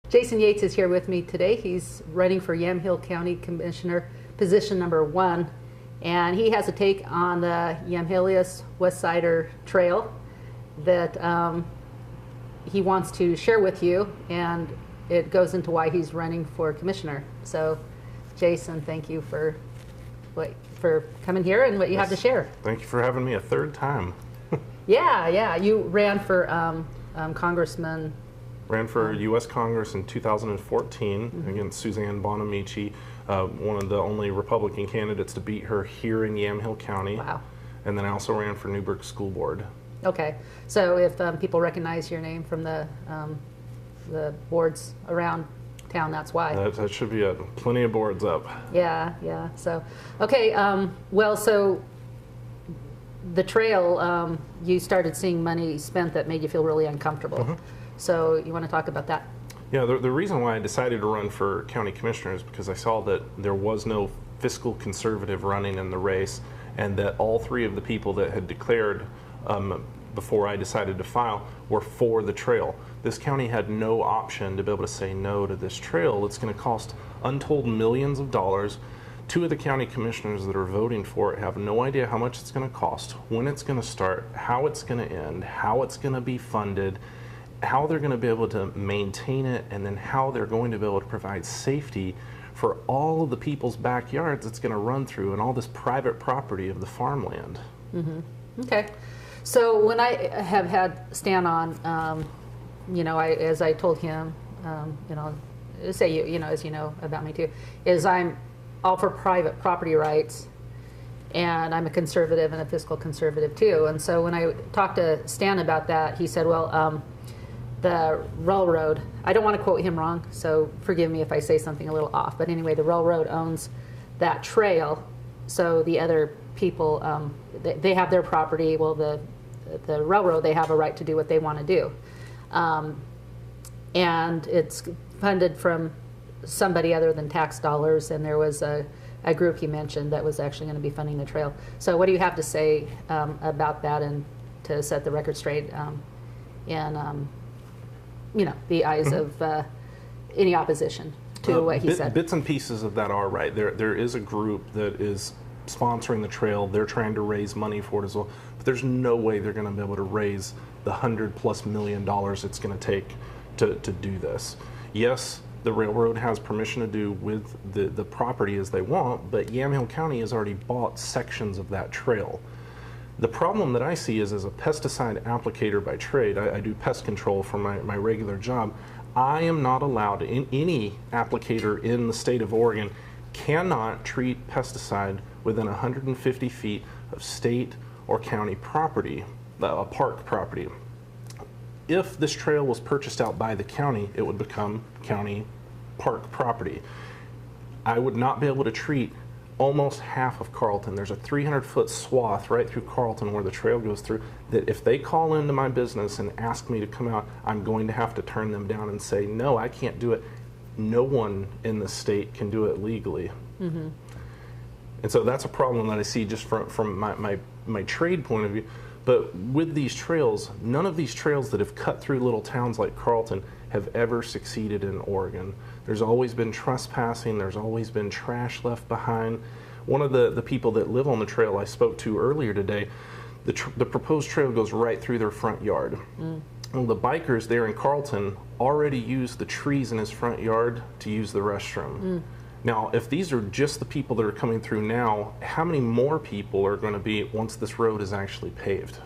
Jason Yates is here with me today. He's running for Yamhill County Commissioner, position number 1, and he has a take on the Yamhillius West Sider Trail that he wants to share with you, and it goes into why he's running for commissioner. So, Jason, thank you for coming here and what you have to share. Thank you for having me a third time. Yeah. You ran for Congressman. Ran for U.S. Congress in 2014 against Suzanne Bonamici, one of the only Republican candidates to beat her here in Yamhill County. Wow. And then I also ran for Newburgh School Board. Okay, so if people recognize your name from the boards around town, that's why. That should be plenty of boards up. Yeah. So, okay, so the trail, you started seeing money spent that made you feel really uncomfortable. So you want to talk about that? Yeah, the reason why I decided to run for county commissioner is because I saw that there was no fiscal conservative running in the race, and that all three of the people that had declared before I decided to file were for the trail. This county had no option to be able to say no to this trail. It's going to cost untold millions of dollars. Two of the county commissioners that are voting for it have no idea how much it's going to cost, when it's going to start, how it's going to end, how it's going to be funded, how they're going to be able to maintain it, and then how they're going to be able to provide safety for all of the people's backyards it's going to run through and all this private property of the farmland. Okay. So when I have had Stan on, as I told him, as you know about me too, is I'm all for private property rights, and I'm a conservative and a fiscal conservative too. And so when I talked to Stan about that, he said, well, the railroad, I don't want to quote him wrong, so forgive me if I say something a little off, but anyway, the railroad owns that trail, so the other people, they have their property. Well, the railroad, they have a right to do what they want to do. And it's funded from somebody other than tax dollars, and there was a group he mentioned that was actually going to be funding the trail. So what do you have to say about that, and to set the record straight in the eyes of any opposition to what he said? Bits and pieces of that are right. There is a group that is sponsoring the trail. They're trying to raise money for it as well, but there's no way they're going to be able to raise the $100+ million it's going to take to do this. Yes, the railroad has permission to do with the property as they want, but Yamhill County has already bought sections of that trail. The problem that I see is, as a pesticide applicator by trade, I do pest control for my regular job. I am not allowed, any applicator in the state of Oregon cannot treat pesticide within 150 feet of state or county property, park property. If this trail was purchased out by the county, it would become county park property. I would not be able to treat almost half of Carlton. There's a 300-foot swath right through Carlton where the trail goes through, that if they call into my business and ask me to come out, I'm going to have to turn them down and say, no, I can't do it. No one in the state can do it legally. And so that's a problem that I see just from my trade point of view. But with these trails, none of these trails that have cut through little towns like Carlton have ever succeeded in Oregon. There's always been trespassing, there's always been trash left behind. One of the people that live on the trail I spoke to earlier today, the proposed trail goes right through their front yard. Well, the bikers there in Carlton already use the trees in his front yard to use the restroom. Now, if these are just the people that are coming through now, how many more people are going to be once this road is actually paved?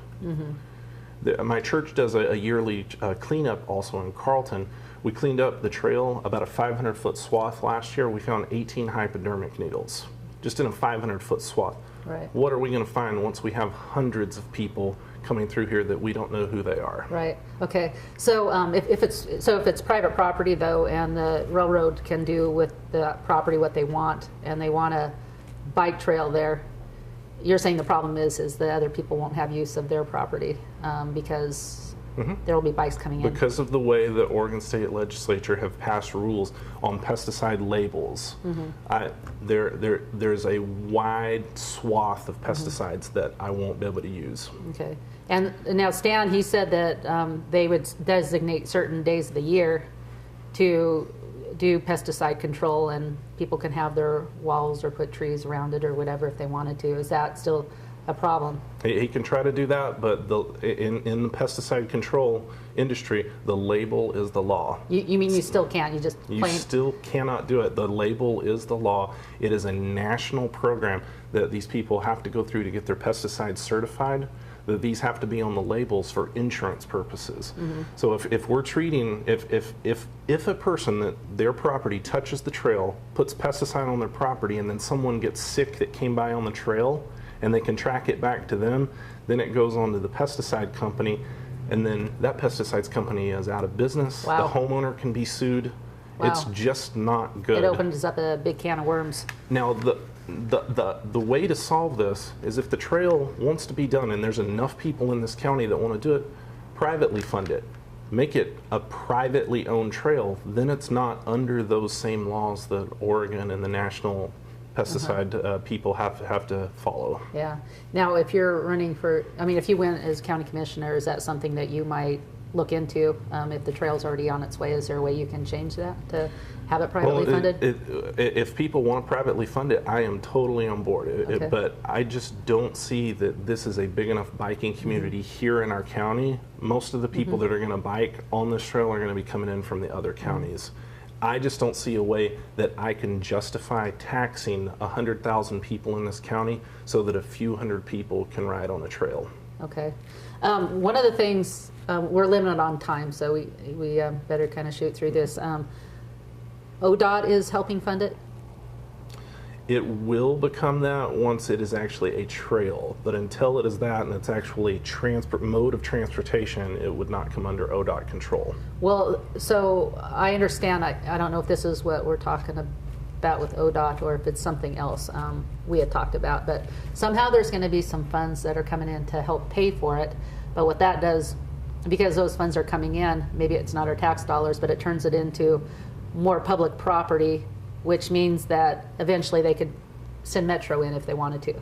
My church does a yearly cleanup also in Carlton. We cleaned up the trail, about a 500-foot swath last year. We found 18 hypodermic needles, just in a 500-foot swath. Right. What are we going to find once we have hundreds of people coming through here that we don't know who they are? Right. Okay. So if it's private property though, and the railroad can do with the property what they want, and they want a bike trail there, you're saying the problem is the other people won't have use of their property because there will be bikes coming in. Because of the way the Oregon State Legislature have passed rules on pesticide labels, there's a wide swath of pesticides that I won't be able to use. Okay. And now Stan, he said that they would designate certain days of the year to do pesticide control, and people can have their walls or put trees around it or whatever if they wanted to. Is that still a problem? He can try to do that, but in the pesticide control industry, the label is the law. You mean you still can't? You still cannot do it. The label is the law. It is a national program that these people have to go through to get their pesticides certified. That these have to be on the labels for insurance purposes. So if we're treating, if a person that their property touches the trail, puts pesticide on their property, and then someone gets sick that came by on the trail, and they can track it back to them, then it goes on to the pesticide company, and then that pesticides company is out of business. Wow. The homeowner can be sued. Wow. It's just not good. It opens up a big can of worms. Now, the way to solve this is if the trail wants to be done and there's enough people in this county that want to do it, privately fund it. Make it a privately owned trail, then it's not under those same laws that Oregon and the national pesticide people have to follow. Yeah. Now, if you're running for, I mean, if you win as county commissioner, is that something that you might look into? If the trail's already on its way, is there a way you can change that to have it privately funded? If people want to privately fund it, I am totally on board. Okay. But I just don't see that this is a big enough biking community here in our county. Most of the people that are going to bike on this trail are going to be coming in from the other counties. I just don't see a way that I can justify taxing 100,000 people in this county so that a few hundred people can ride on a trail. Okay. One of the things, we're limited on time, so we better kind of shoot through this. ODOT is helping fund it? It will become that once it is actually a trail, but until it is that and it's actually mode of transportation, it would not come under ODOT control. Well, so I understand, I don't know if this is what we're talking about with ODOT or if it's something else we had talked about, but somehow there's going to be some funds that are coming in to help pay for it. But what that does, because those funds are coming in, maybe it's not our tax dollars, but it turns it into more public property, which means that eventually they could send Metro in if they wanted to.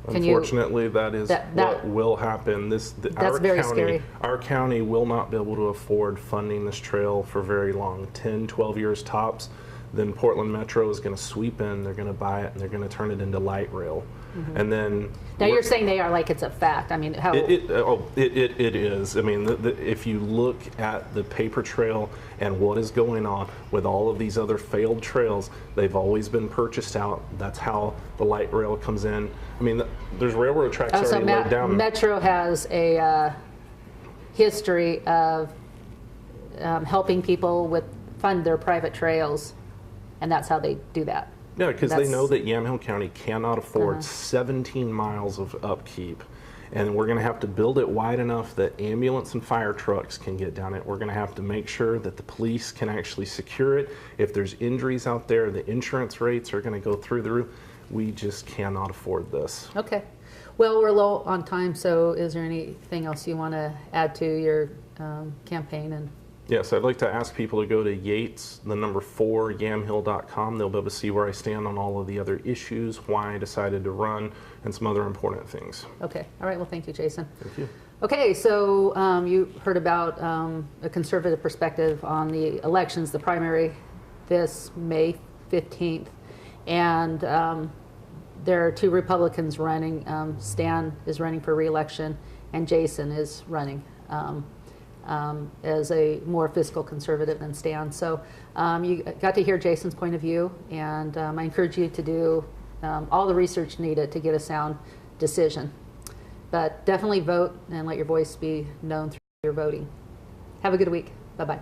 Unfortunately, that is what will happen. That's very scary. Our county will not be able to afford funding this trail for very long, 10, 12 years tops. Then Portland Metro is going to sweep in, they're going to buy it, and they're going to turn it into light rail. And then now you're saying they are like it's a fact. I mean, how it is. I mean, if you look at the paper trail and what is going on with all of these other failed trails, they've always been purchased out. That's how the light rail comes in. I mean, there's railroad tracks already laid down. Metro has a history of helping people fund their private trails, and that's how they do that. Yeah, because they know that Yamhill County cannot afford 17 miles of upkeep. And we're going to have to build it wide enough that ambulance and fire trucks can get down it. We're going to have to make sure that the police can actually secure it. If there's injuries out there, the insurance rates are going to go through the roof. We just cannot afford this. Okay. Well, we're low on time, so is there anything else you want to add to your campaign? Yes, I'd like to ask people to go to Yates, the number 4, yamhill.com. They'll be able to see where I stand on all of the other issues, why I decided to run, and some other important things. Okay. All right. Well, thank you, Jason. Thank you. Okay, so you heard about a conservative perspective on the elections, the primary this May 15th. And there are 2 Republicans running. Stan is running for re-election, and Jason is running as a more fiscal conservative than Stan. So you got to hear Jason's point of view, and I encourage you to do all the research needed to get a sound decision. But definitely vote and let your voice be known through your voting. Have a good week. Bye-bye.